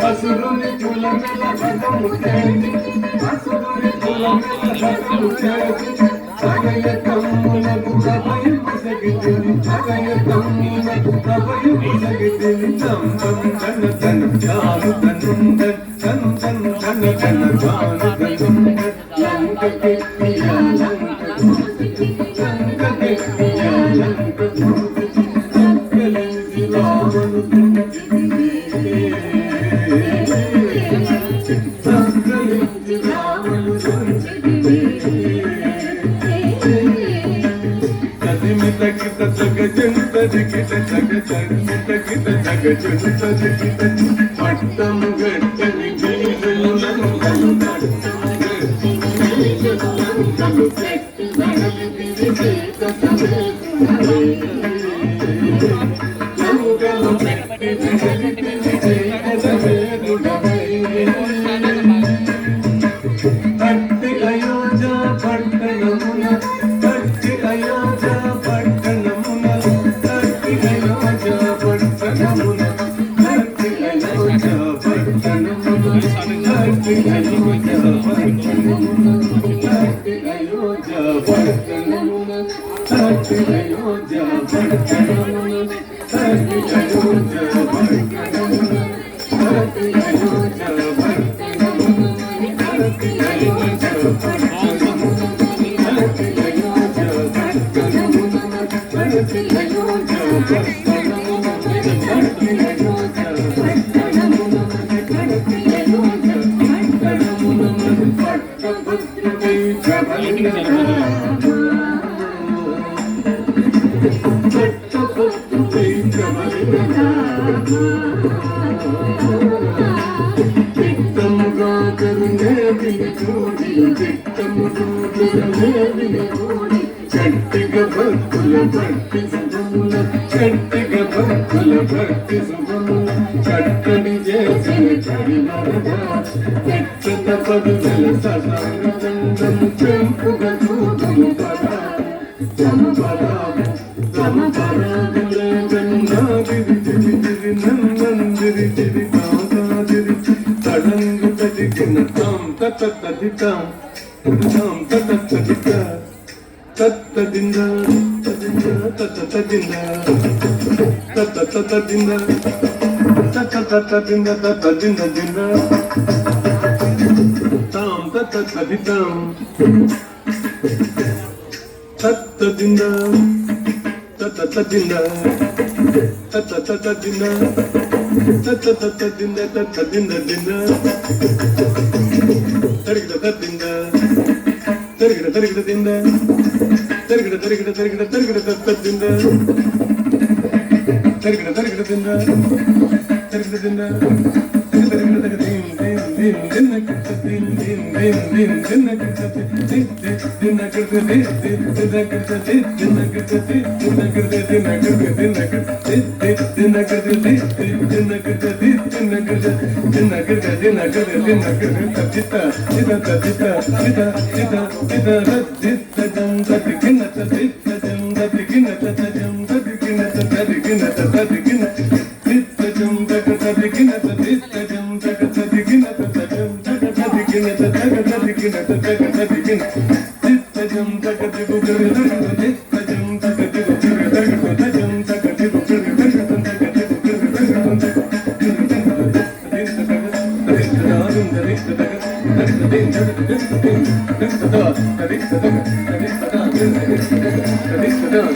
అసురుని కులమెల భగము చేసి అసురుని కులమెల భగము చేసి జగయ కమ్ములకు ప్రభయు సగితిని జగయ కమ్ములకు ప్రభయు సగితిని తంతం తన తన జాను తనుండ తన్ తన్ తన తన జాను తనుండ లంక కెట్టియా లంక దూసితి లంక కెట్టియా లంక దూసితి లంకలించి రావణు తుంచితి లంకలించి రావణు తుంచితి తగిత జగ జంత దిగిత జగ జంత గిత జగ జంత దిగిత పట్టము గట్టని జీవులందరూ పట్టము గట్టని జీవులందరూ పెట్టి వడలి విరిచేత లంకలు పెట్టి వడలి విరిచేత పట్టి అయోధ్య పట్టణమున పట్టి అయోధ్య పట్టణమున పట్టి అయోధ్య పట్టణమున పట్టి అయోధ్య పట్టణమున పట్టి అయోధ్య పట్టణమున పట్టి అయోధ్య పట్టణమున పట్టి అయోధ్య పట్టణమున పట్టి అయోధ్య పట్టణమున పట్టి అయోధ్య చట్టిగా భక్తుల భక్తి శుభముల చట్టిగా భక్తుల భక్తి శుభముల చట్టని చేసిన చడివరదా ఎచ్చత పదుల సదాంగం చెంపుగా చూపులు పదా సమపరాము సమపరాములే గంగాగిరి జిరి జిరి నందిరి జిరి కాగాదిరి తడంగు తదిగిన తాం తత తదితాం తాం తత తదితా తత్తదింద తదింద తత తదింద తత తతదింద తత తతదింద తతదింద దింద తాం తత తదితాం తత్తదింద తత తదింద తత తతదింద తత తతదింద తతదింద దింద తరిగిడ తదింద తరిగిడ తరిగిడ దింద తరిగిడ తరిగిడ తరిగిడ తరిగిడ తత్తదింద తరిగిడ తరిగిడ దింద తరిగిడ దింద తరిగిడ తరిగిడ దీం దీం దీం దిన్న కిట దీం దీం దీం దీం దిన్న కిట దిన్న కిట దిన్న కిట దిన్న కిట దిన్న కిట దిన్న కిట దిన్న కిట దిన్న కిట దిన్న కిట దిన్న కిట దిన్న కిట దిన్న కిట దిన్న కిట చిత చిత చిత చిత చిత చిత చిత జం తదిగిన చిత జం తదిగిన చిత జం తదిగిన తదిగిన తదిగిన చిత జం తదిగిన చిత జం తదిగిన తజం తదిగిన తదిగిన తదిగిన చిత జం తదిగు చిత జం తదిగు తజం తదిగు